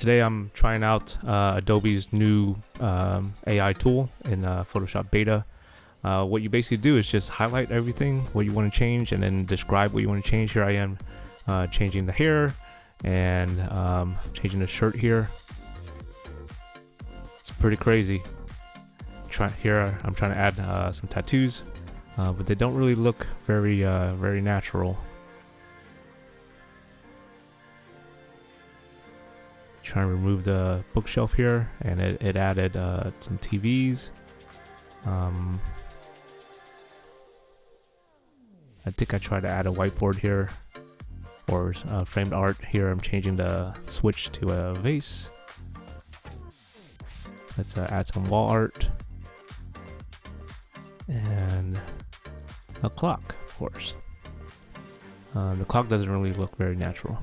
Today I'm trying out Adobe's new AI tool in Photoshop Beta. What you basically do is just highlight everything, what you want to change, and then describe what you want to change. Here I am changing the hair and changing the shirt here. It's pretty crazy. Here I'm trying to add some tattoos, but they don't really look very natural. Trying to remove the bookshelf here, and it added some TVs. I think I tried to add a whiteboard here, or framed art. Here I'm changing the switch to a vase. Let's add some wall art and a clock, of course. The clock doesn't really look very natural.